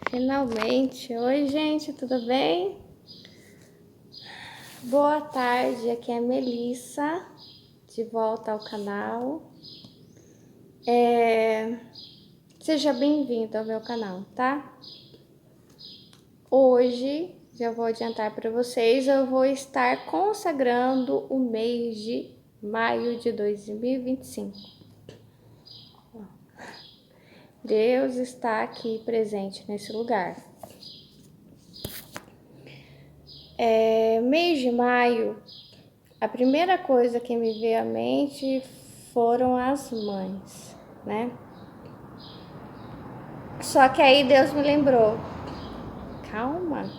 Finalmente. Oi, gente, tudo bem? Boa tarde, aqui é a Melissa, de volta ao canal. Seja bem-vindo ao meu canal, tá? Hoje, já vou adiantar para vocês, eu vou estar consagrando o mês de maio de 2025. Deus está aqui presente nesse lugar. Mês de maio, a primeira coisa que me veio à mente foram as mães, né? Só que aí Deus me lembrou, calma,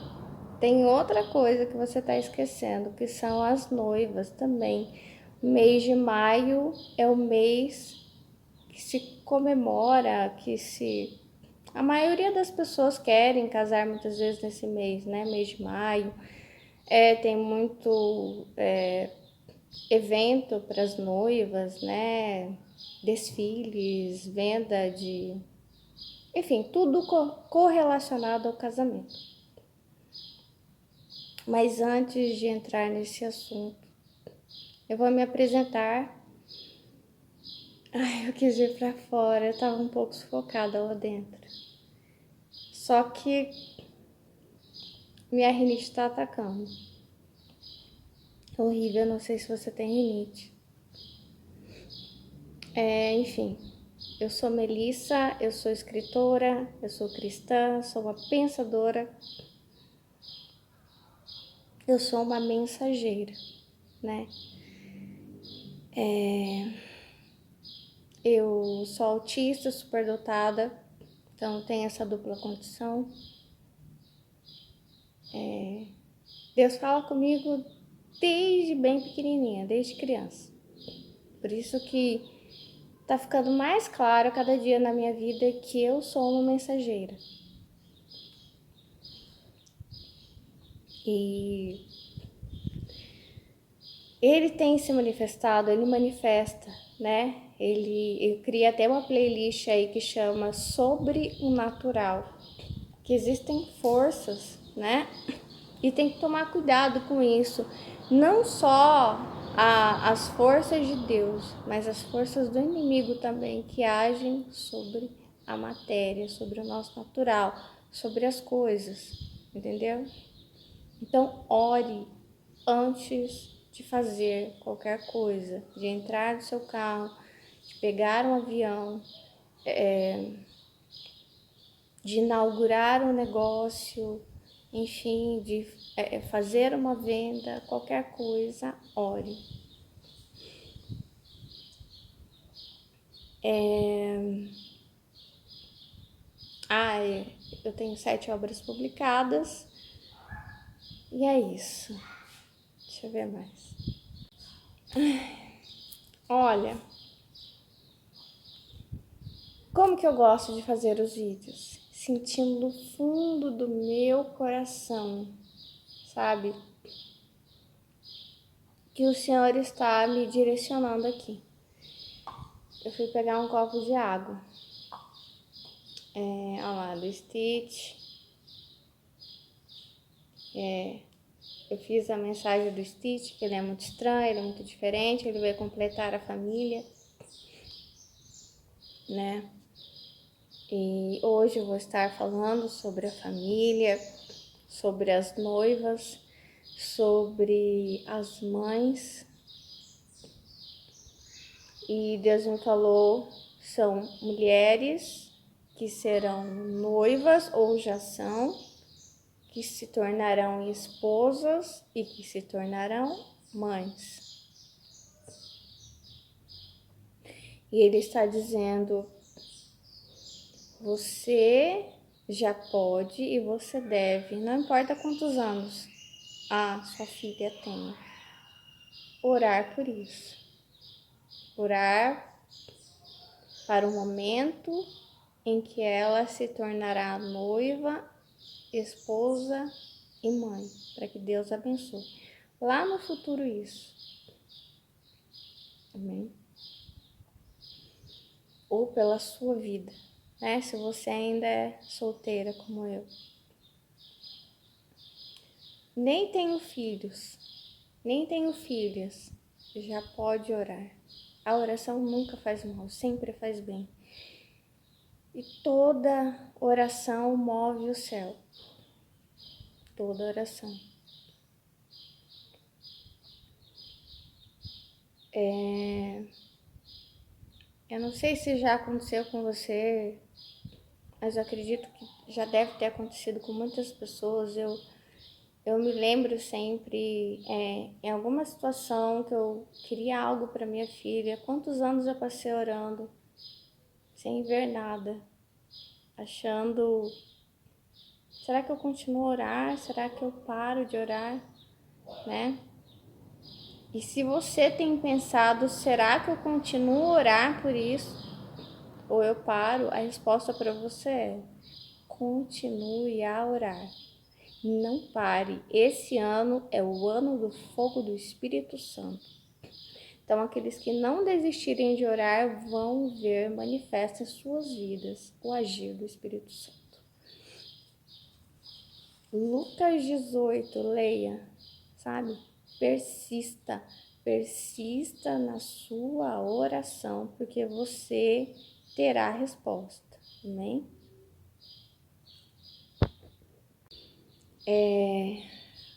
tem outra coisa que você tá esquecendo, que são as noivas também. O mês de maio é o mês que se comemora, a maioria das pessoas querem casar muitas vezes nesse mês, né? Mês de maio. Tem muito evento para as noivas, né? Desfiles, venda de... Enfim, tudo correlacionado ao casamento. Mas antes de entrar nesse assunto, eu vou me apresentar. Eu quis ir para fora, eu tava um pouco sufocada lá dentro. Só que minha rinite tá atacando. Horrível, não sei se você tem rinite. Enfim, eu sou Melissa, eu sou escritora, eu sou cristã, sou uma pensadora. Eu sou uma mensageira, né? Eu sou autista, superdotada, então tenho essa dupla condição. Deus fala comigo desde bem pequenininha, desde criança. Por isso que tá ficando mais claro cada dia na minha vida que eu sou uma mensageira. E ele tem se manifestado, ele manifesta, né? Ele cria até uma playlist aí que chama Sobre o Natural, que existem forças, né? E tem que tomar cuidado com isso. Não só as forças de Deus, mas as forças do inimigo também, que agem sobre a matéria, sobre o nosso natural, sobre as coisas, entendeu? Então, ore antes de fazer qualquer coisa, de entrar no seu carro, de pegar um avião, de inaugurar um negócio, enfim, de fazer uma venda, qualquer coisa, ore. Eu tenho 7 obras publicadas e é isso. Deixa eu ver mais. Olha, como que eu gosto de fazer os vídeos? Sentindo no fundo do meu coração, sabe? Que o Senhor está me direcionando aqui. Eu fui pegar um copo de água. Olha lá, do Stitch. Eu fiz a mensagem do Stitch, que ele é muito estranho, ele é muito diferente, ele vai completar a família, né? E hoje eu vou estar falando sobre a família, sobre as noivas, sobre as mães. E Deus me falou, são mulheres que serão noivas ou já são, que se tornarão esposas e que se tornarão mães. E ele está dizendo, você já pode e você deve, não importa quantos anos sua filha tem, orar por isso. Orar para o momento em que ela se tornará noiva, esposa e mãe, para que Deus abençoe. Lá no futuro isso. Amém? Ou pela sua vida, né? Se você ainda é solteira como eu. Nem tenho filhos, nem tenho filhas, já pode orar. A oração nunca faz mal, sempre faz bem. E toda oração move o céu. Toda oração. Eu não sei se já aconteceu com você, mas eu acredito que já deve ter acontecido com muitas pessoas. Eu me lembro sempre, em alguma situação que eu queria algo para minha filha. Quantos anos eu passei orando, sem ver nada, achando, será que eu continuo a orar? Será que eu paro de orar, né? E se você tem pensado, será que eu continuo a orar por isso? Ou eu paro? A resposta para você é: continue a orar. Não pare. Esse ano é o ano do fogo do Espírito Santo. Então, aqueles que não desistirem de orar vão ver manifesta em suas vidas o agir do Espírito Santo. Lucas 18, leia, sabe? Persista, persista na sua oração, porque você terá a resposta, amém?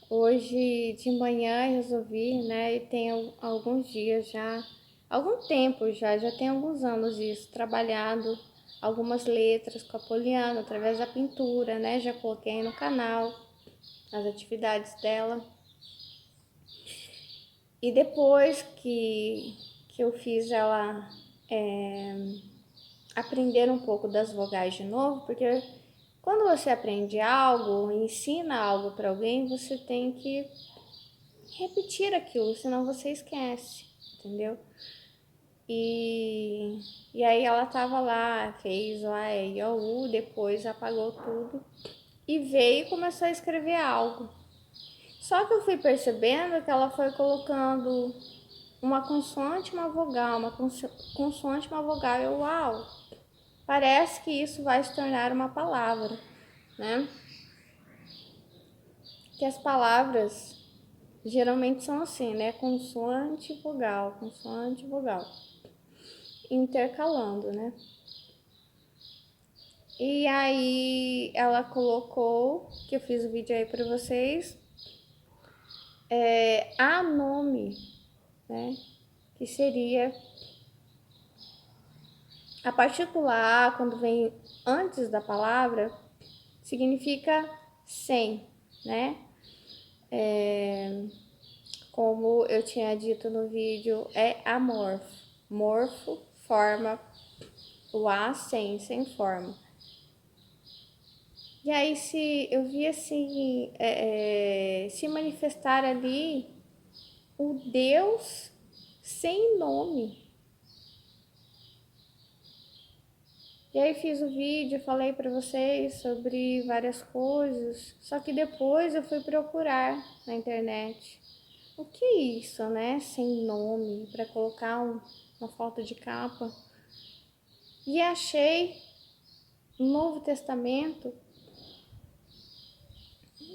Hoje de manhã eu resolvi, né, e tem alguns dias já, algum tempo já tem alguns anos isso, trabalhado algumas letras com a Poliana através da pintura, né, já coloquei no canal as atividades dela. E depois que eu fiz ela aprender um pouco das vogais de novo, porque quando você aprende algo, ensina algo para alguém, você tem que repetir aquilo, senão você esquece, entendeu? E aí ela tava lá, fez o A, E, I, O, U, depois apagou tudo e veio e começou a escrever algo. Só que eu fui percebendo que ela foi colocando uma consoante, uma vogal, uma consoante, uma vogal. Eu, uau, parece que isso vai se tornar uma palavra, né? Que as palavras geralmente são assim, né? Consoante, vogal, intercalando, né? E aí ela colocou, que eu fiz o vídeo aí para vocês, a nome, né? Que seria a partícula A, quando vem antes da palavra, significa sem, né? Como eu tinha dito no vídeo, é amorfo. Morfo, forma, o A sem forma. E aí se eu vi assim, se manifestar ali o Deus sem nome. E aí fiz o vídeo, falei para vocês sobre várias coisas, só que depois eu fui procurar na internet. O que é isso, né? Sem nome, para colocar uma foto de capa. E achei no Novo Testamento,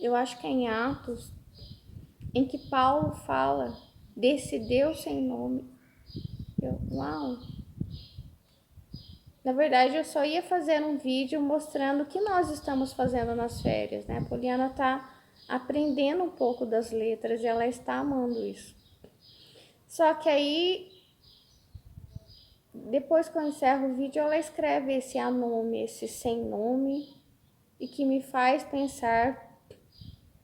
eu acho que é em Atos, em que Paulo fala desse Deus sem nome. Uau! Na verdade, eu só ia fazer um vídeo mostrando o que nós estamos fazendo nas férias, né? A Poliana tá aprendendo um pouco das letras e ela está amando isso. Só que aí, depois que eu encerro o vídeo, ela escreve esse anome, esse sem nome, e que me faz pensar,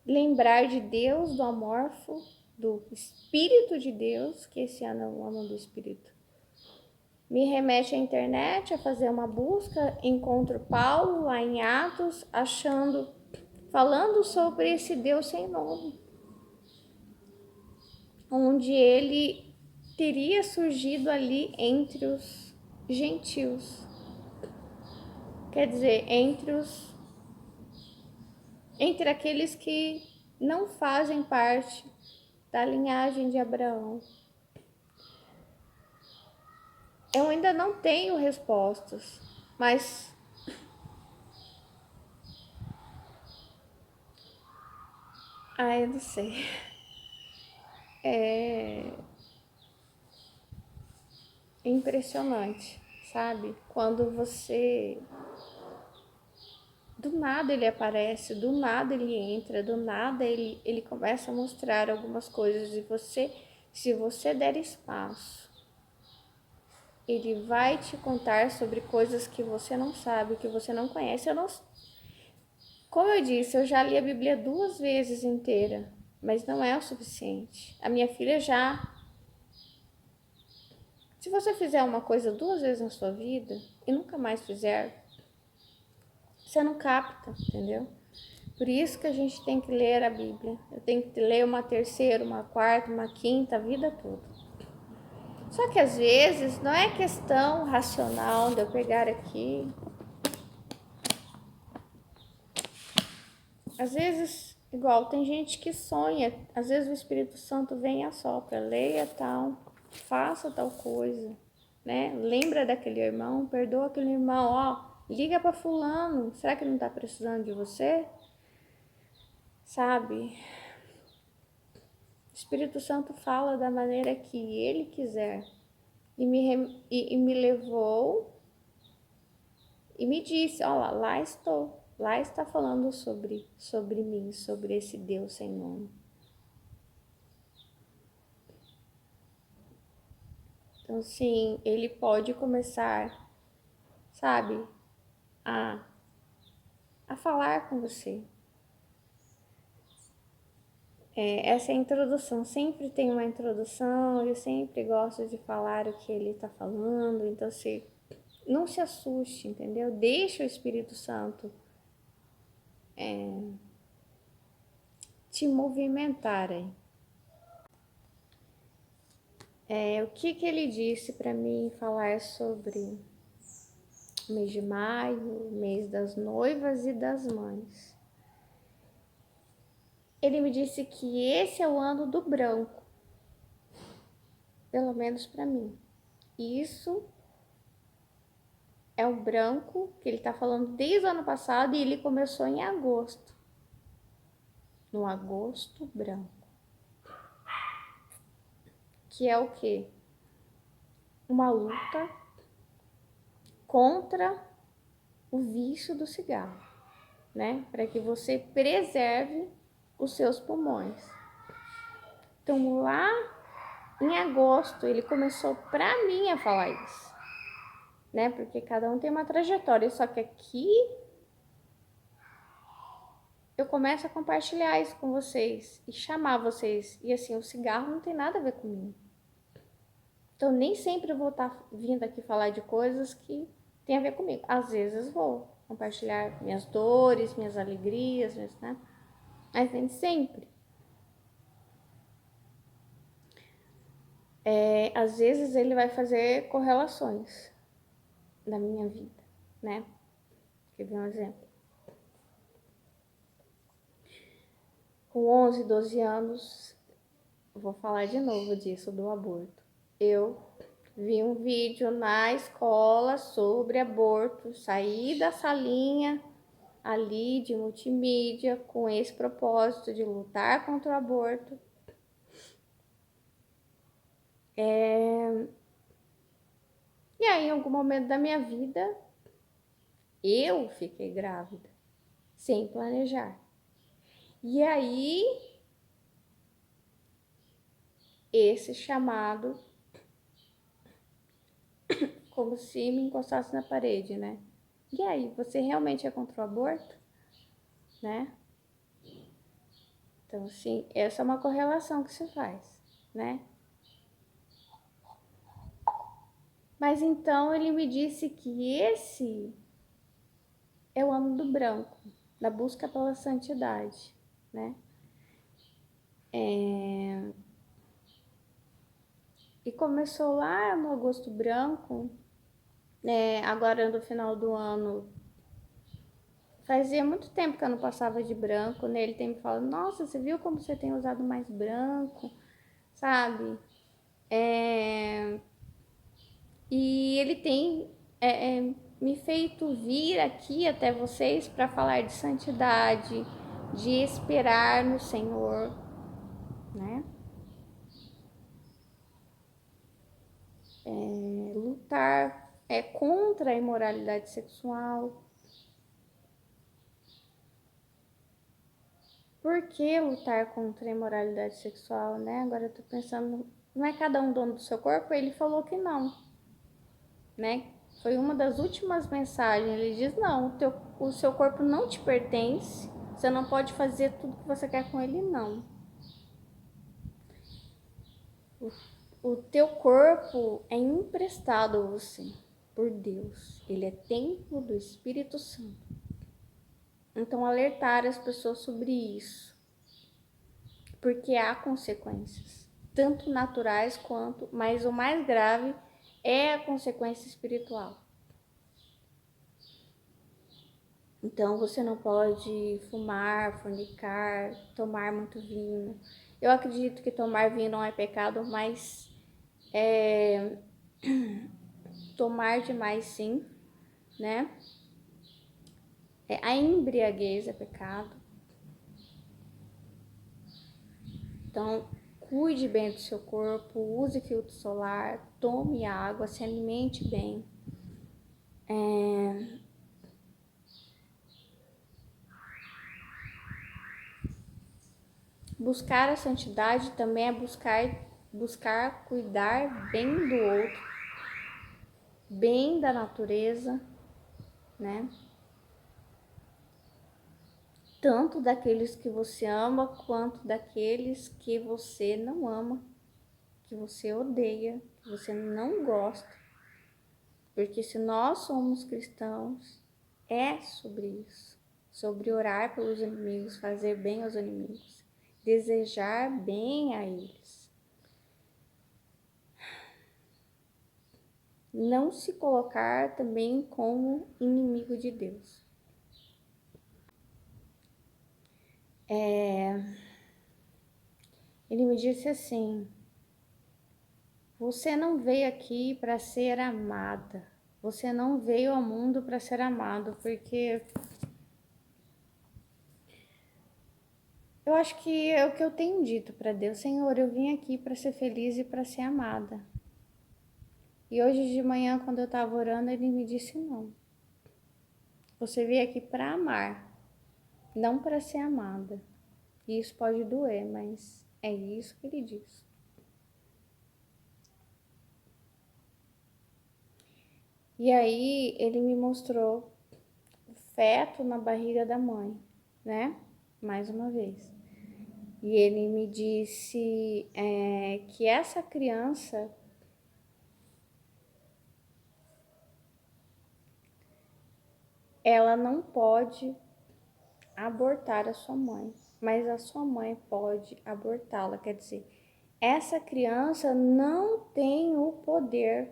lembrar de Deus, do amorfo, do Espírito de Deus, que esse ano é o ano do Espírito. Me remete à internet, a fazer uma busca, encontro Paulo lá em Atos, falando sobre esse Deus sem nome, onde ele teria surgido ali entre os gentios, quer dizer, entre aqueles que não fazem parte da linhagem de Abraão. Eu ainda não tenho respostas, mas Ah, eu não sei. É impressionante, sabe? Quando você. Do nada ele aparece, do nada ele entra, do nada ele começa a mostrar algumas coisas e você, se você der espaço, ele vai te contar sobre coisas que você não sabe, que você não conhece. Como eu disse, eu já li a Bíblia 2 vezes inteira, mas não é o suficiente. A minha filha já. Se você fizer uma coisa 2 vezes na sua vida e nunca mais fizer, você não capta, entendeu? Por isso que a gente tem que ler a Bíblia. Eu tenho que ler uma terceira, uma quarta, uma quinta, a vida toda. Só que às vezes não é questão racional de eu pegar aqui. Às vezes, igual, tem gente que sonha. Às vezes o Espírito Santo vem e assopra, leia tal, faça tal coisa, né? Lembra daquele irmão, perdoa aquele irmão, ó, liga para fulano. Será que ele não tá precisando de você? Sabe? O Espírito Santo fala da maneira que ele quiser. E me levou e me disse, ó, lá estou. Lá está falando sobre mim, sobre esse Deus sem nome. Então, sim, ele pode começar, sabe, a, a falar com você. Essa é a introdução. Sempre tem uma introdução, eu sempre gosto de falar o que ele está falando. Então, não se assuste, entendeu? Deixa o Espírito Santo te movimentar aí. O que ele disse para mim falar sobre o mês de maio, mês das noivas e das mães? Ele me disse que esse é o ano do branco, pelo menos para mim. Isso é o branco que ele está falando desde o ano passado e ele começou em agosto. No agosto branco. Que é o quê? Uma luta contra o vício do cigarro, né? Para que você preserve os seus pulmões. Então, lá em agosto, ele começou para mim a falar isso, né? Porque cada um tem uma trajetória, só que aqui eu começo a compartilhar isso com vocês e chamar vocês. E assim, o cigarro não tem nada a ver comigo. Então, nem sempre eu vou estar vindo aqui falar de coisas que tem a ver comigo. Às vezes vou compartilhar minhas dores, minhas alegrias, né? Mas nem sempre. Às vezes ele vai fazer correlações da minha vida, né? Quer ver um exemplo? Com 11, 12 anos, vou falar de novo disso, do aborto. Eu vi um vídeo na escola sobre aborto, saí da salinha ali de multimídia com esse propósito de lutar contra o aborto. E aí, em algum momento da minha vida, eu fiquei grávida, sem planejar. E aí, esse chamado, como se me encostasse na parede, né? E aí, você realmente é contra o aborto? Né? Então, assim, essa é uma correlação que se faz, né? Mas então ele me disse que esse é o ano do branco, da busca pela santidade, né? E começou lá no agosto branco, agora no final do ano. Fazia muito tempo que eu não passava de branco, né? Ele tem me falado, nossa, você viu como você tem usado mais branco, sabe? E ele tem me feito vir aqui até vocês para falar de santidade, de esperar no Senhor, né? Lutar contra a imoralidade sexual. Por que lutar contra a imoralidade sexual, né? Agora eu tô pensando, não é cada um dono do seu corpo? Ele falou que não, né? Foi uma das últimas mensagens. Ele diz, não, o seu corpo não te pertence, você não pode fazer tudo que você quer com ele, não. O teu corpo é emprestado a você por Deus. Ele é templo do Espírito Santo. Então, alertar as pessoas sobre isso. Porque há consequências, tanto naturais quanto, mas o mais grave é a consequência espiritual. Então, você não pode fumar, fornicar, tomar muito vinho. Eu acredito que tomar vinho não é pecado, mas tomar demais sim, né? A embriaguez é pecado. Então, cuide bem do seu corpo, use filtro solar, tome água, se alimente bem. Buscar a santidade também é buscar cuidar bem do outro, bem da natureza, né? Tanto daqueles que você ama, quanto daqueles que você não ama, que você odeia, que você não gosta. Porque se nós somos cristãos, é sobre isso. Sobre orar pelos inimigos, fazer bem aos inimigos, desejar bem a eles. Não se colocar também como inimigo de Deus. Ele me disse assim: você não veio aqui para ser amada. Você não veio ao mundo para ser amado, porque eu acho que é o que eu tenho dito para Deus: Senhor, eu vim aqui para ser feliz e para ser amada. E hoje de manhã, quando eu estava orando, ele me disse: não. Você veio aqui para amar, não para ser amada. E isso pode doer, mas é isso que ele diz. E aí ele me mostrou o feto na barriga da mãe, né? Mais uma vez. E ele me disse que essa criança ela não pode abortar a sua mãe, mas a sua mãe pode abortá-la. Quer dizer, essa criança não tem o poder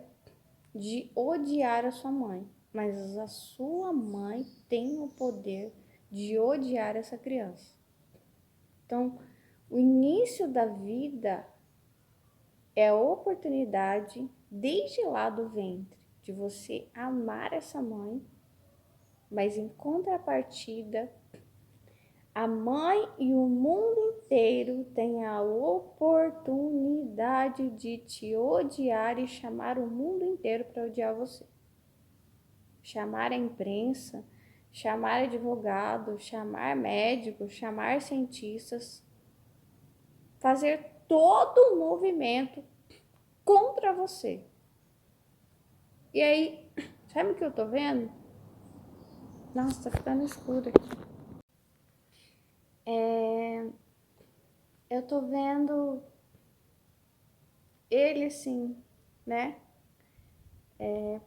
de odiar a sua mãe, mas a sua mãe tem o poder de odiar essa criança. Então, o início da vida é a oportunidade, desde lá do ventre, de você amar essa mãe, mas em contrapartida, a mãe e o mundo inteiro têm a oportunidade de te odiar e chamar o mundo inteiro para odiar você. Chamar a imprensa, chamar advogado, chamar médico, chamar cientistas, fazer todo um movimento contra você. E aí, sabe o que eu tô vendo? Nossa, tá ficando escuro aqui. Eu tô vendo ele assim, né?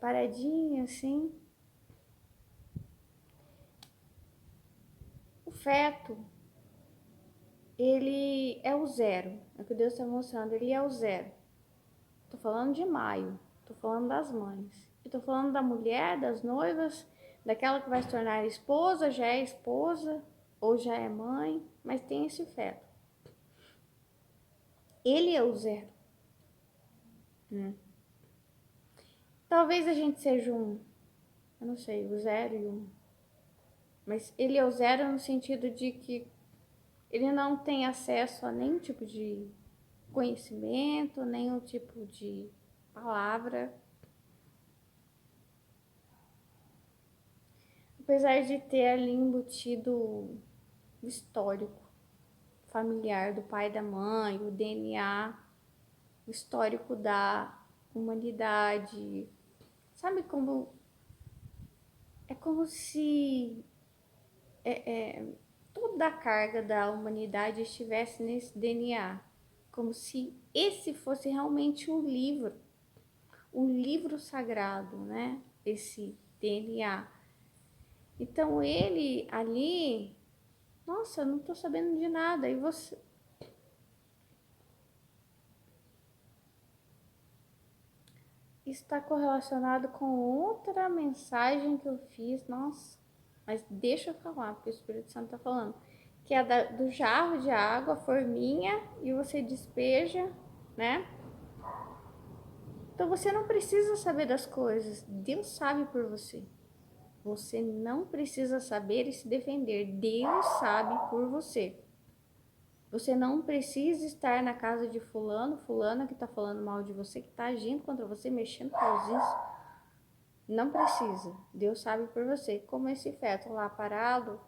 Paradinho assim. O feto, ele é o zero. É o que Deus está mostrando, ele é o zero. Tô falando de maio, tô falando das mães. E tô falando da mulher, das noivas, daquela que vai se tornar esposa, já é esposa, ou já é mãe, mas tem esse feto. Ele é o zero. Talvez a gente seja eu não sei, o zero e um. Mas ele é o zero no sentido de que ele não tem acesso a nenhum tipo de conhecimento, nenhum tipo de palavra. Apesar de ter ali embutido o histórico familiar do pai e da mãe, o DNA, o histórico da humanidade. Sabe como... É como se toda a carga da humanidade estivesse nesse DNA. Como se esse fosse realmente o livro sagrado, né? Esse DNA. Então ele ali, nossa, eu não tô sabendo de nada. E você... está correlacionado com outra mensagem que eu fiz, nossa, mas deixa eu falar, porque o Espírito Santo tá falando, que é do jarro de água, forminha, e você despeja, né? Então você não precisa saber das coisas, Deus sabe por você. Você não precisa saber e se defender, Deus sabe por você. Você não precisa estar na casa de fulano, fulana que tá falando mal de você, que tá agindo contra você, mexendo com os... Não precisa. Deus sabe por você. Como esse feto lá parado.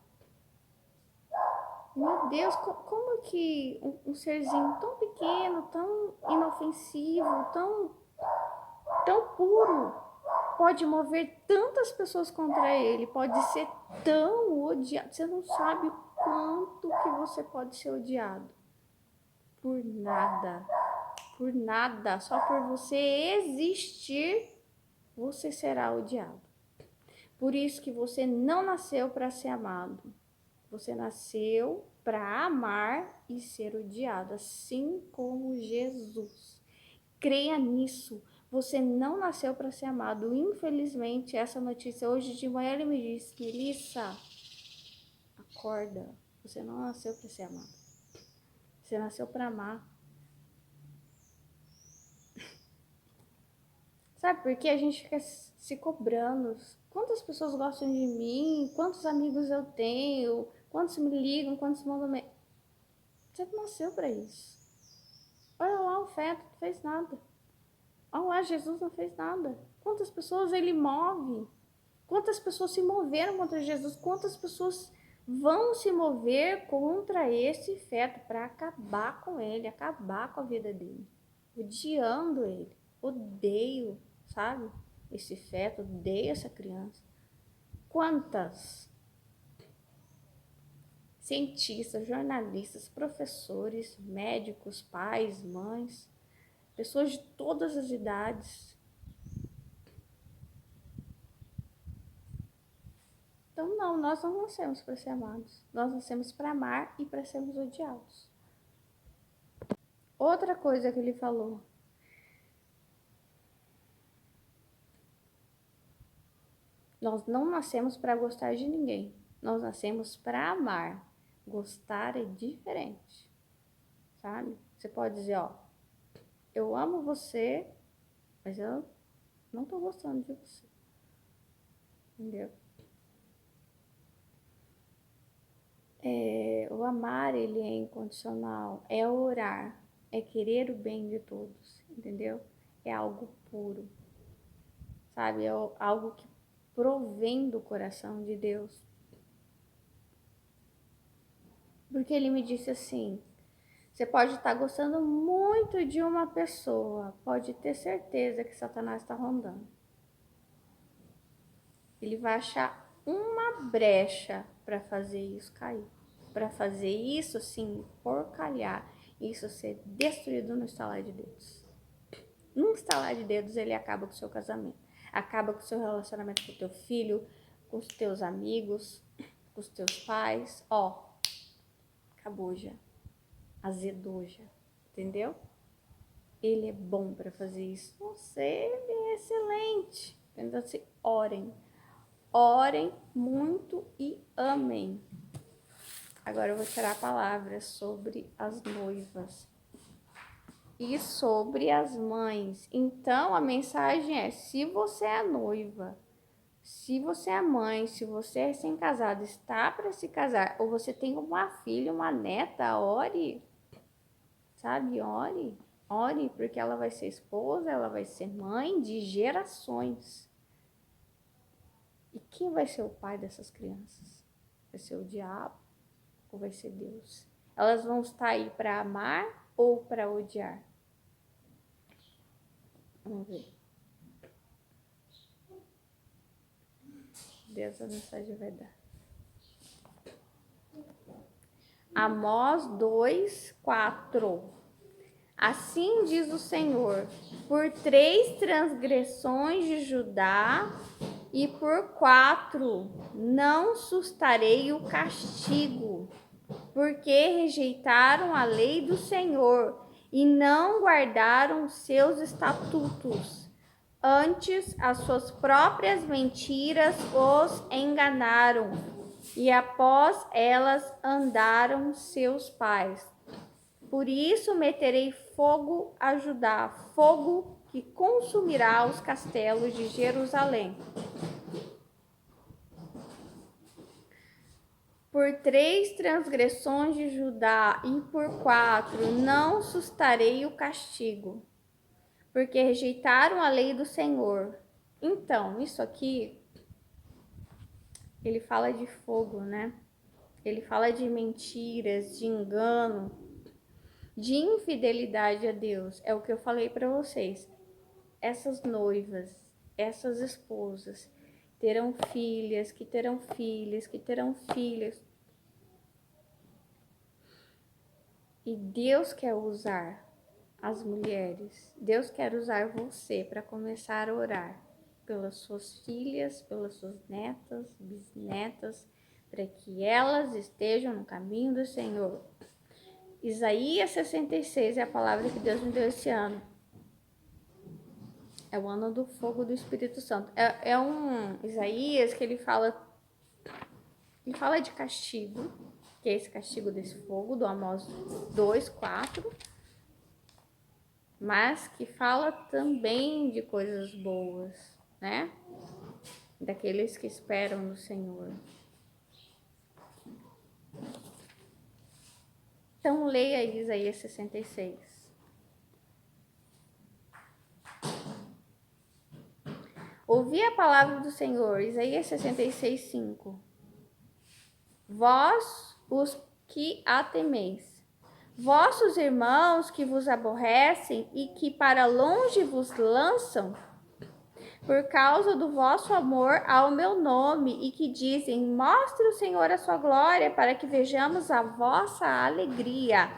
Meu Deus, como que um serzinho tão pequeno, tão inofensivo, tão puro, pode mover tantas pessoas contra ele, pode ser tão odiado. Você não sabe o quanto que você pode ser odiado. Por nada. Por nada. Só por você existir, você será odiado. Por isso que você não nasceu para ser amado. Você nasceu para amar e ser odiado, assim como Jesus. Creia nisso. Você não nasceu para ser amado. Infelizmente, essa notícia hoje de manhã ele me disse: Melissa, acorda. Você não nasceu para ser amado. Você nasceu para amar. Sabe por que a gente fica se cobrando? Quantas pessoas gostam de mim? Quantos amigos eu tenho? Quantos me ligam? Quantos mandam... Você não nasceu para isso. Olha lá o feto, não fez nada. Olha lá, Jesus não fez nada. Quantas pessoas ele move? Quantas pessoas se moveram contra Jesus? Quantas pessoas vão se mover contra esse feto para acabar com ele, acabar com a vida dele? Odiando ele. Odeio, sabe? Esse feto, odeio essa criança. Quantas? Cientistas, jornalistas, professores, médicos, pais, mães, pessoas de todas as idades. Então, não, nós não nascemos para ser amados. Nós nascemos para amar e para sermos odiados. Outra coisa que ele falou. Nós não nascemos para gostar de ninguém. Nós nascemos para amar. Gostar é diferente, sabe? Você pode dizer, ó, eu amo você, mas eu não tô gostando de você. Entendeu? O amar, ele é incondicional, é orar, é querer o bem de todos, entendeu? É algo puro, sabe? É algo que provém do coração de Deus. Porque ele me disse assim, você pode estar gostando muito de uma pessoa, pode ter certeza que Satanás está rondando. Ele vai achar uma brecha para fazer isso cair, para fazer isso assim porcalhar, isso ser destruído no estalar de dedos. Num estalar de dedos ele acaba com o seu casamento, acaba com o seu relacionamento com o teu filho, com os teus amigos, com os teus pais, ó, acabou já, azedou já, entendeu? Ele é bom para fazer isso. Nossa, ele é excelente. Então, assim, orem. Orem muito e amem. Agora eu vou tirar a palavra sobre as noivas e sobre as mães. Então, a mensagem é: se você é noiva, Se você é mãe, se você é recém-casado, está para se casar, ou você tem uma filha, uma neta, ore, sabe? Ore. Ore, porque ela vai ser esposa, ela vai ser mãe de gerações. E quem vai ser o pai dessas crianças? Vai ser o diabo ou vai ser Deus? Elas vão estar aí para amar ou para odiar? Vamos ver. Deus, a mensagem vai dar. Amós 2:4. Assim diz o Senhor: por 3 transgressões de Judá e por 4 não sustarei o castigo, porque rejeitaram a lei do Senhor e não guardaram seus estatutos. Antes, as suas próprias mentiras os enganaram, e após elas andaram seus pais. Por isso meterei fogo a Judá, fogo que consumirá os castelos de Jerusalém. Por 3 transgressões de Judá e por 4 não sustarei o castigo, porque rejeitaram a lei do Senhor. Então, isso aqui, ele fala de fogo, né? Ele fala de mentiras, de engano, de infidelidade a Deus. É o que eu falei para vocês. Essas noivas, essas esposas, terão filhas, que terão filhas, que terão filhas. E Deus quer usar as mulheres. Deus quer usar você para começar a orar pelas suas filhas, pelas suas netas, bisnetas, para que elas estejam no caminho do Senhor. Isaías 66 é a palavra que Deus me deu esse ano. É o ano do fogo do Espírito Santo. É um Isaías que ele fala de castigo, que é esse castigo desse fogo, do Amós 2:4, mas que fala também de coisas boas, né? Daqueles que esperam no Senhor. Então, leia Isaías 66. Ouvi a palavra do Senhor, Isaías 66:5. Vós, os que a temeis, vossos irmãos que vos aborrecem e que para longe vos lançam, por causa do vosso amor ao meu nome, e que dizem: mostre o Senhor a sua glória, para que vejamos a vossa alegria.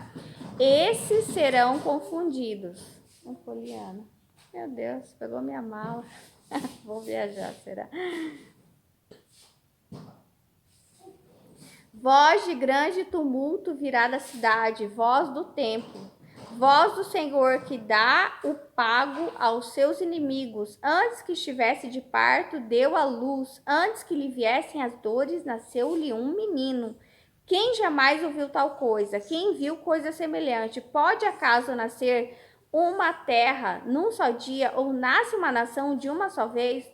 Esses serão confundidos. Poliana, meu Deus, pegou minha mala. Vou viajar, será? Voz de grande tumulto virá da cidade, voz do templo, voz do Senhor que dá o pago aos seus inimigos. Antes que estivesse de parto, deu à luz. Antes que lhe viessem as dores, nasceu-lhe um menino. Quem jamais ouviu tal coisa? Quem viu coisa semelhante? Pode acaso nascer uma terra num só dia, ou nasce uma nação de uma só vez?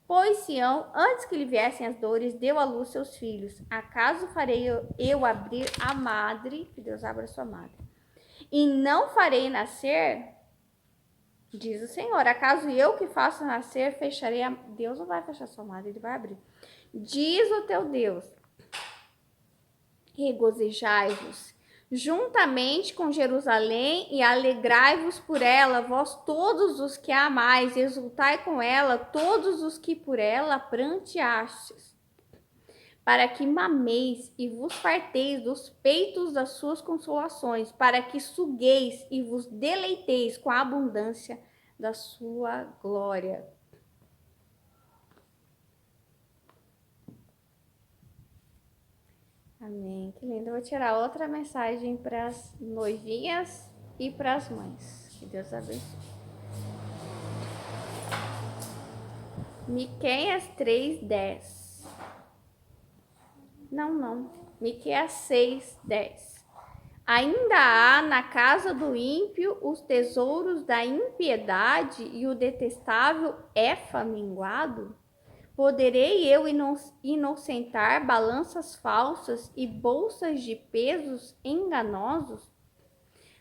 Pois Sião, antes que lhe viessem as dores, deu à luz seus filhos. Acaso farei eu abrir a madre, que Deus abra a sua madre, e não farei nascer? Diz o Senhor. Acaso eu que faço nascer, fecharei a... Deus não vai fechar sua madre, ele vai abrir. Diz o teu Deus: regozijai-vos juntamente com Jerusalém e alegrai-vos por ela, vós todos os que a amais, exultai com ela, todos os que por ela pranteastes, para que mameis e vos farteis dos peitos das suas consolações, para que sugueis e vos deleiteis com a abundância da sua glória. Amém. Que lindo. Eu vou tirar outra mensagem para as noivinhas e para as mães. Que Deus abençoe. Miqueias 3:10. Não. Miqueias 6:10. Ainda há na casa do ímpio os tesouros da impiedade e o detestável é faminguado? Poderei eu inocentar balanças falsas e bolsas de pesos enganosos?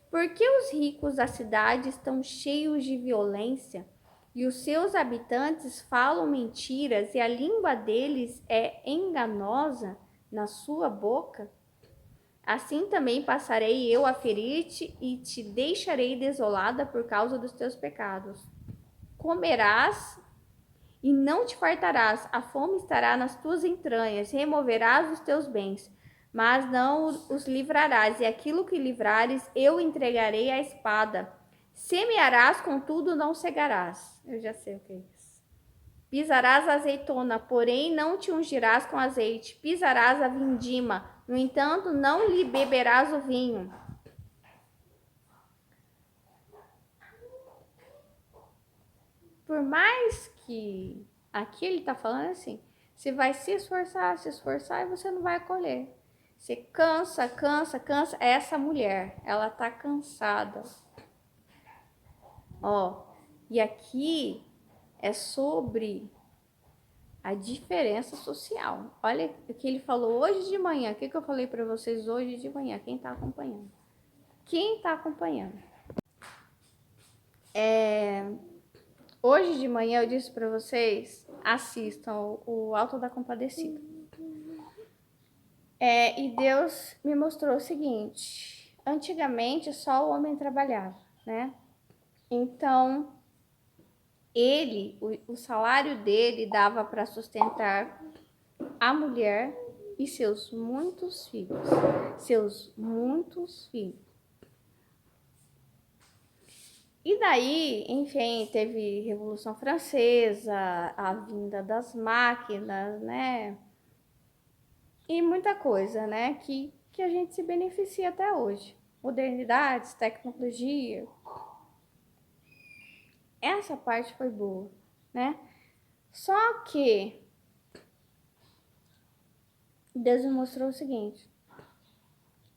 Porque os ricos da cidade estão cheios de violência e os seus habitantes falam mentiras e a língua deles é enganosa na sua boca? Assim também passarei eu a ferir-te e te deixarei desolada por causa dos teus pecados. Comerás e não te fartarás, a fome estará nas tuas entranhas, removerás os teus bens, mas não os livrarás, e aquilo que livrares eu entregarei à espada. Semearás, contudo não cegarás. Eu já sei o que é isso. Pisarás a azeitona, porém não te ungirás com azeite. Pisarás a vindima, no entanto não lhe beberás o vinho. Por mais que aqui ele está falando assim, você vai se esforçar e você não vai colher. Você cansa. Essa mulher, ela tá cansada. Ó, e aqui é sobre a diferença social. Olha o que ele falou hoje de manhã. O que eu falei para vocês hoje de manhã? Quem tá acompanhando? Quem tá acompanhando? Hoje de manhã eu disse para vocês, assistam o Alto da Compadecida. E Deus me mostrou o seguinte: antigamente só o homem trabalhava, né? Então, o salário dele dava para sustentar a mulher e seus muitos filhos. Seus muitos filhos. E daí, enfim, teve Revolução Francesa, a vinda das máquinas, né? E muita coisa, né? Que a gente se beneficia até hoje. Modernidades, tecnologia. Essa parte foi boa, né? Só que Deus me mostrou o seguinte: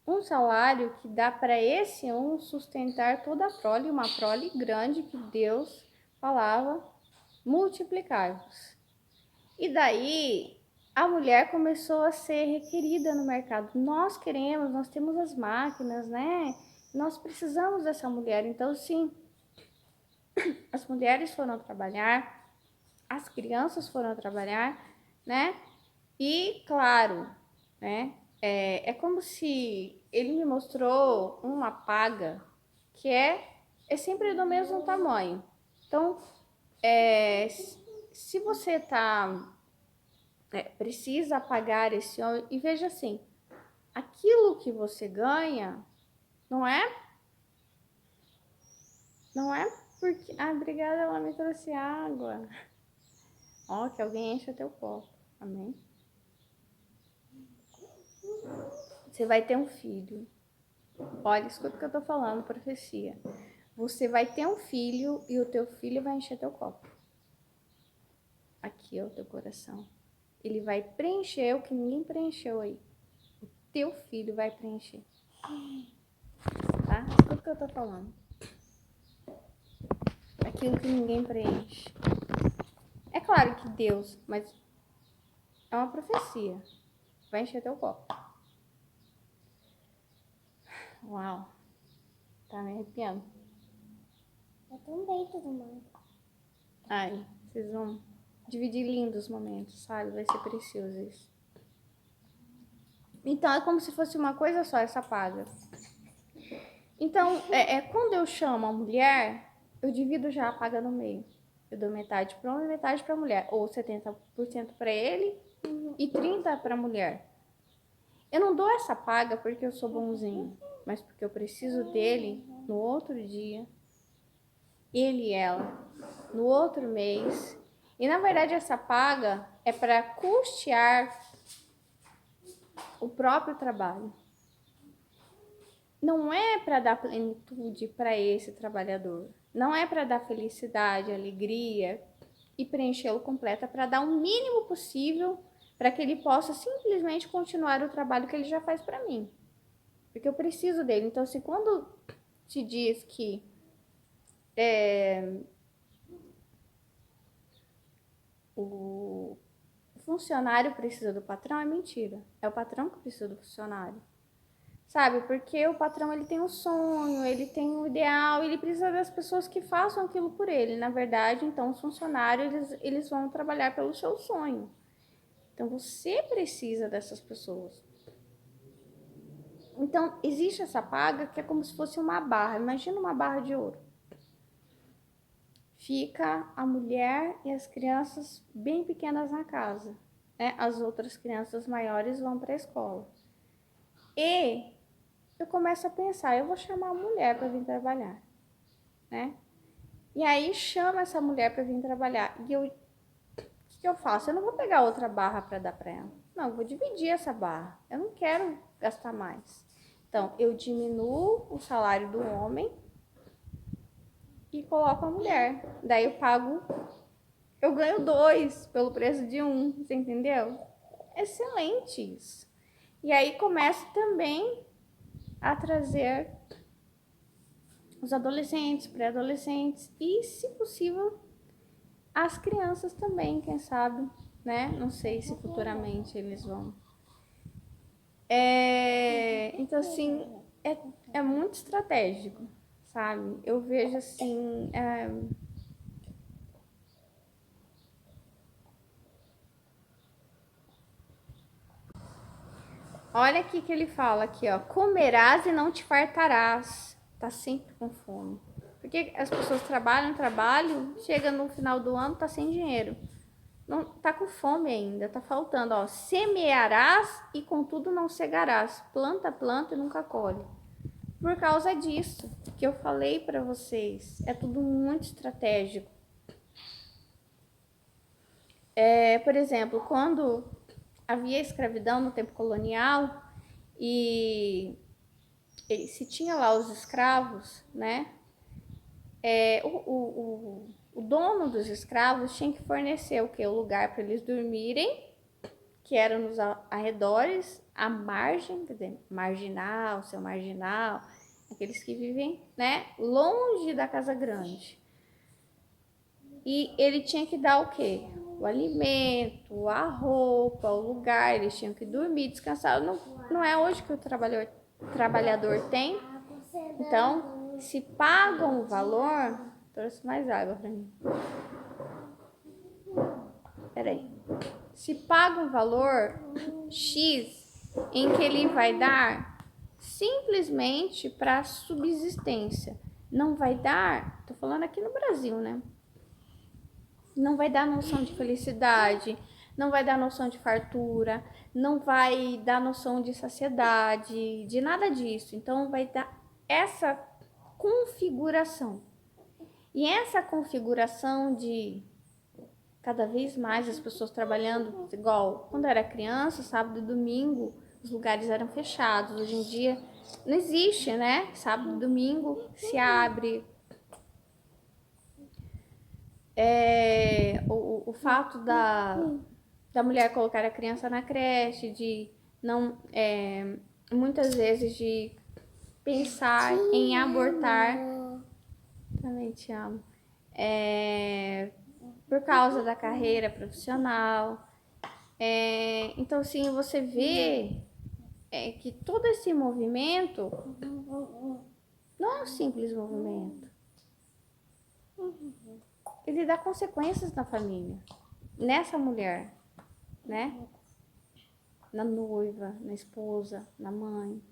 um salário que dá para esse um sustentar toda a prole, uma prole grande que Deus falava, multiplicar-vos. E daí a mulher começou a ser requerida no mercado. Nós queremos, nós temos as máquinas, né? Nós precisamos dessa mulher. Então, sim, as mulheres foram trabalhar, as crianças foram trabalhar, né? E, claro, né? É como se ele me mostrou uma paga que é sempre do mesmo tamanho. Então, se você precisa pagar esse homem, e veja assim, aquilo que você ganha não é porque, obrigada, ela me trouxe água. Ó, que alguém enche o teu copo. Amém? Você vai ter um filho. Olha, escuta o que eu tô falando, profecia. Você vai ter um filho e o teu filho vai encher teu copo. Aqui é o teu coração. Ele vai preencher o que ninguém preencheu aí. O teu filho vai preencher. Tá? Escuta o que eu tô falando. Aquilo que ninguém preenche. É claro que Deus, mas é uma profecia. Vai encher teu copo. Uau. Tá me arrepiando. Eu também, todo mundo. Ai, vocês vão dividir lindos momentos, sabe? Vai ser precioso isso. Então, é como se fosse uma coisa só, essa paga. Então, quando eu chamo a mulher, eu divido já a paga no meio. Eu dou metade para homem e metade para mulher. Ou 70% para ele e 30% para a mulher. Eu não dou essa paga porque eu sou bonzinho, mas porque eu preciso dele no outro dia, ele e ela, no outro mês. E na verdade essa paga é para custear o próprio trabalho. Não é para dar plenitude para esse trabalhador. Não é para dar felicidade, alegria e preenchê-lo completo. É para dar o mínimo possível para que ele possa simplesmente continuar o trabalho que ele já faz para mim. Porque eu preciso dele. Então, se quando te diz que o funcionário precisa do patrão é mentira. É o patrão que precisa do funcionário. Sabe? Porque o patrão, ele tem um sonho, ele tem um ideal, ele precisa das pessoas que façam aquilo por ele. Na verdade, então, os funcionários, eles vão trabalhar pelo seu sonho. Então, você precisa dessas pessoas. Então, existe essa paga que é como se fosse uma barra. Imagina uma barra de ouro. Fica a mulher e as crianças bem pequenas na casa, né? As outras crianças maiores vão para a escola. E eu começo a pensar, eu vou chamar a mulher para vir trabalhar, né? E aí chama essa mulher para vir trabalhar. E o que eu faço? Eu não vou pegar outra barra para dar para ela. Não, eu vou dividir essa barra. Eu não quero gastar mais. Então, eu diminuo o salário do homem e coloco a mulher. Daí eu ganho 2 pelo preço de 1, você entendeu? Excelente isso. E aí começo também a trazer os adolescentes, pré-adolescentes e, se possível, as crianças também, quem sabe, né? Não sei se futuramente eles vão. Então, assim, é muito estratégico, sabe? Eu vejo assim. Olha aqui que ele fala aqui, ó. Comerás e não te fartarás. Tá sempre com fome. Porque as pessoas trabalham, chega no final do ano, tá sem dinheiro. Não, tá com fome ainda, tá faltando, ó. Semearás e contudo não cegarás. Planta, planta e nunca colhe. Por causa disso que eu falei para vocês, é tudo muito estratégico. Por exemplo, quando havia escravidão no tempo colonial e se tinha lá os escravos, né? O dono dos escravos tinha que fornecer o que? O lugar para eles dormirem, que era nos arredores, a margem, quer dizer, marginal, seu marginal, aqueles que vivem, né, longe da casa grande. E ele tinha que dar o quê? O alimento, a roupa, o lugar, eles tinham que dormir, descansar. Não é hoje que o trabalhador tem. Então, se pagam o valor, trouxe mais água para mim. Peraí. Se paga um valor X em que ele vai dar simplesmente para subsistência. Não vai dar, tô falando aqui no Brasil, né? Não vai dar noção de felicidade, não vai dar noção de fartura, não vai dar noção de saciedade, de nada disso. Então vai dar essa configuração. E essa configuração de cada vez mais as pessoas trabalhando, igual quando eu era criança, sábado e domingo, os lugares eram fechados. Hoje em dia não existe, né? Sábado e domingo se abre. O fato da mulher colocar a criança na creche, de não, muitas vezes de pensar em abortar. Também te amo. Por causa da carreira profissional. Então, assim, você vê que todo esse movimento não é um simples movimento. Ele dá consequências na família, nessa mulher, né? Na noiva, na esposa, na mãe.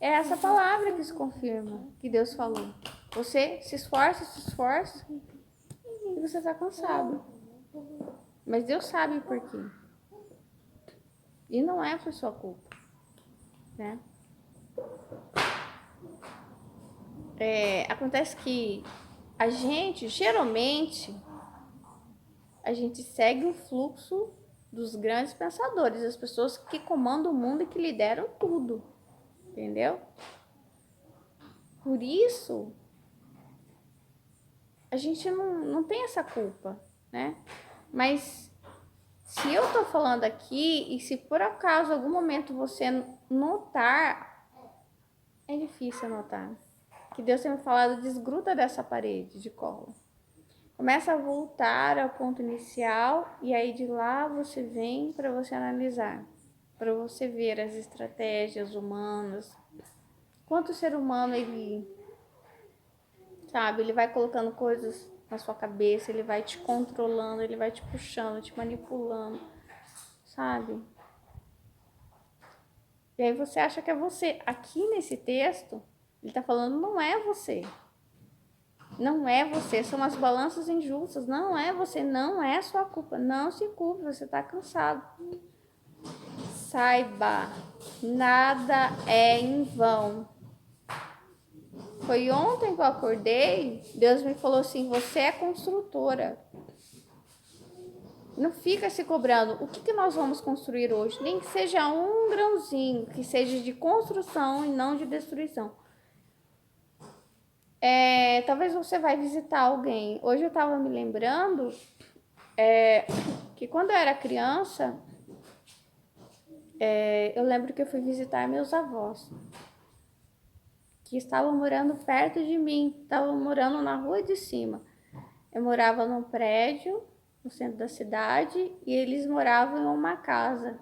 É essa palavra que se confirma, que Deus falou. Você se esforça e você está cansado. Mas Deus sabe por quê. E não é por sua culpa, né? Acontece que geralmente, a gente segue o fluxo dos grandes pensadores, as pessoas que comandam o mundo e que lideram tudo, entendeu? Por isso, a gente não tem essa culpa, né? Mas se eu tô falando aqui e se por acaso algum momento você notar, é difícil notar, que Deus tem me falado, desgruda dessa parede de cola. Começa a voltar ao ponto inicial e aí de lá você vem para você analisar, para você ver as estratégias humanas. Quanto o ser humano ele, sabe, ele vai colocando coisas na sua cabeça, ele vai te controlando, ele vai te puxando, te manipulando, sabe? E aí você acha que é você. Aqui nesse texto, ele tá falando não é você. Não é você, são as balanças injustas. Não é você, não é sua culpa. Não se culpe, você tá cansado. Saiba, nada é em vão. Foi ontem que eu acordei, Deus me falou assim, você é construtora. Não fica se cobrando. O que nós vamos construir hoje? Nem que seja um grãozinho, que seja de construção e não de destruição. Talvez você vai visitar alguém. Hoje eu estava me lembrando que quando eu era criança, eu lembro que eu fui visitar meus avós, que estavam morando perto de mim, estavam morando na rua de cima. Eu morava num prédio no centro da cidade e eles moravam em uma casa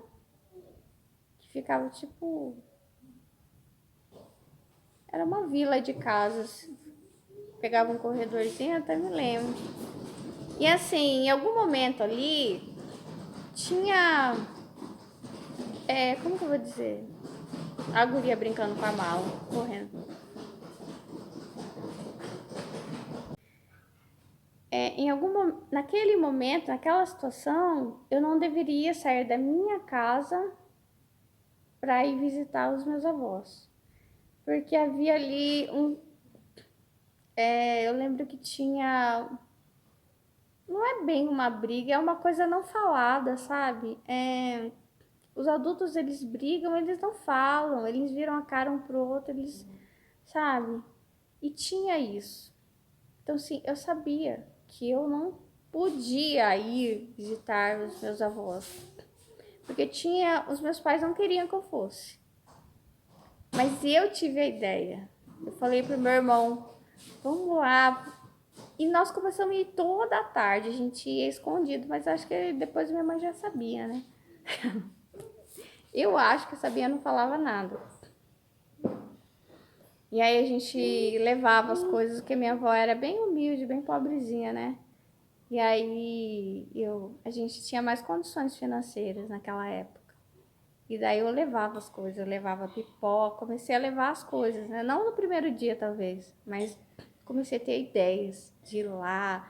que ficava tipo... Era uma vila de casas. Pegava um corredorzinho, até me lembro. E assim, em algum momento ali, tinha... como que eu vou dizer? A guria brincando com a mala, correndo. Naquele momento, naquela situação, eu não deveria sair da minha casa para ir visitar os meus avós. Porque havia ali eu lembro que tinha... Não é bem uma briga, é uma coisa não falada, sabe? Os adultos, eles brigam, eles não falam, eles viram a cara um pro outro, eles... Sabe? E tinha isso. Então, assim, eu sabia que eu não podia ir visitar os meus avós. Porque os meus pais não queriam que eu fosse. Mas eu tive a ideia. Eu falei pro meu irmão, vamos lá. E nós começamos a ir toda a tarde. A gente ia escondido, mas acho que depois minha mãe já sabia, né? Eu acho que sabia, não falava nada. E aí a gente levava as coisas, porque minha avó era bem humilde, bem pobrezinha, né? E aí a gente tinha mais condições financeiras naquela época. E daí eu levava as coisas, eu levava pipoca, comecei a levar as coisas, né? Não no primeiro dia, talvez, mas comecei a ter ideias de ir lá.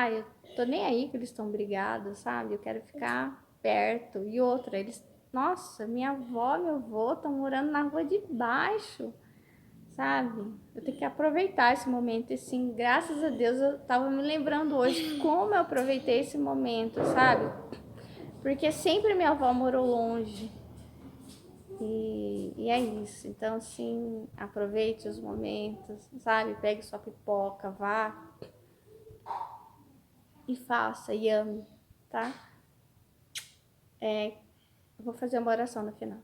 Eu tô nem aí que eles estão brigados, sabe? Eu quero ficar perto. E outra, nossa, minha avó e meu avô estão morando na rua de baixo, sabe? Eu tenho que aproveitar esse momento. E sim, graças a Deus eu tava me lembrando hoje como eu aproveitei esse momento, sabe? Porque sempre minha avó morou longe. E é isso. Então, assim, aproveite os momentos, sabe? Pegue sua pipoca, vá e faça e ame, tá? Eu vou fazer uma oração no final.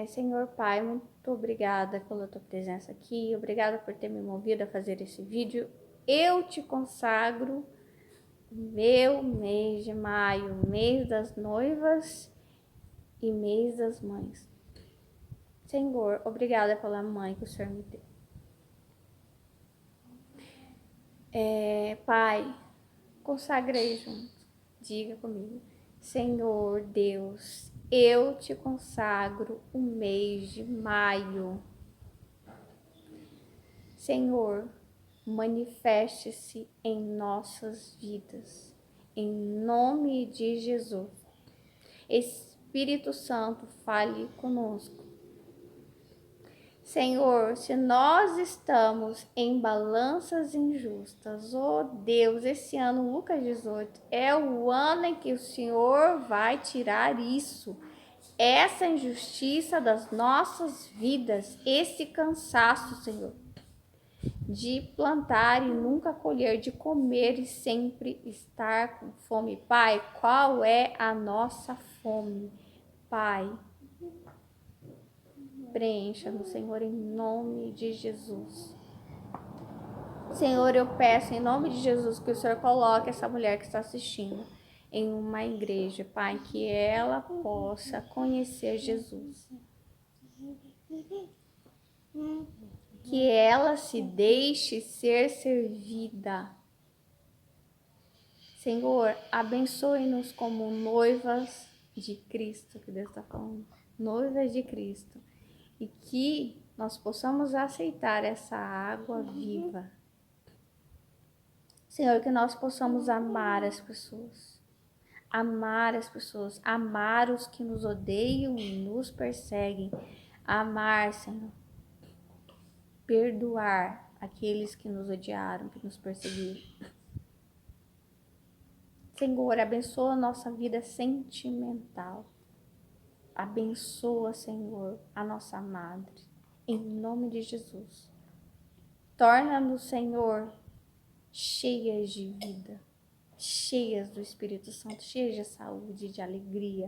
Senhor Pai, muito obrigada pela tua presença aqui. Obrigada por ter me movido a fazer esse vídeo. Eu te consagro o meu mês de maio, mês das noivas e mês das mães. Senhor, obrigada pela mãe que o Senhor me deu. Pai, consagrei junto. Diga comigo. Senhor Deus, eu te consagro o mês de maio. Senhor, manifeste-se em nossas vidas. Em nome de Jesus. Espírito Santo, fale conosco. Senhor, se nós estamos em balanças injustas, oh Deus, esse ano, Lucas 18, é o ano em que o Senhor vai tirar isso, essa injustiça das nossas vidas, esse cansaço, Senhor, de plantar e nunca colher, de comer e sempre estar com fome. Pai, qual é a nossa fome? Pai, preencha no Senhor, em nome de Jesus. Senhor, eu peço em nome de Jesus que o Senhor coloque essa mulher que está assistindo em uma igreja, Pai, que ela possa conhecer Jesus. Que ela se deixe ser servida. Senhor, abençoe-nos como noivas de Cristo, que Deus está falando, noivas de Cristo, e que nós possamos aceitar essa água viva. Senhor, que nós possamos amar as pessoas, amar os que nos odeiam e nos perseguem, amar, Senhor, perdoar aqueles que nos odiaram, que nos perseguiram. Senhor, abençoa a nossa vida sentimental. Abençoa, Senhor, a nossa madre. Em nome de Jesus. Torna-nos, Senhor, cheias de vida, cheias do Espírito Santo, cheias de saúde, de alegria.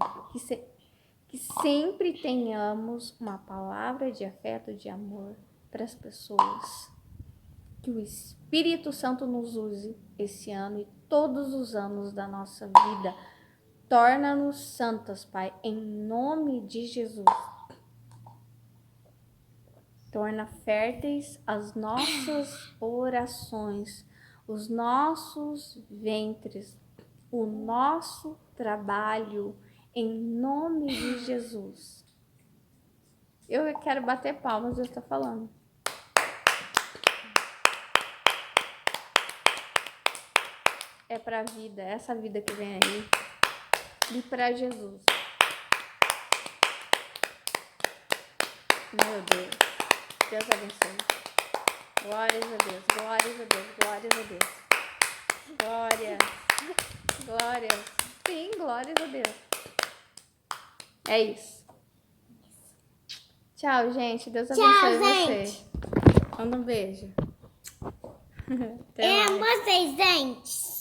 Que sempre tenhamos uma palavra de afeto, de amor para as pessoas. Que o Espírito Santo nos use esse ano e todos os anos da nossa vida. Torna-nos santas, Pai, em nome de Jesus. Torna férteis as nossas orações, os nossos ventres, o nosso trabalho, em nome de Jesus. Eu quero bater palmas, Deus está falando. É para a vida, essa vida que vem aí. E para Jesus. Meu Deus. Deus abençoe. Glórias a Deus, glórias a Deus, glórias a Deus. Glória. Glória. Sim, glórias a Deus. É isso. Tchau, gente. Deus abençoe vocês. Manda um beijo. Até mais. Amo vocês, gente.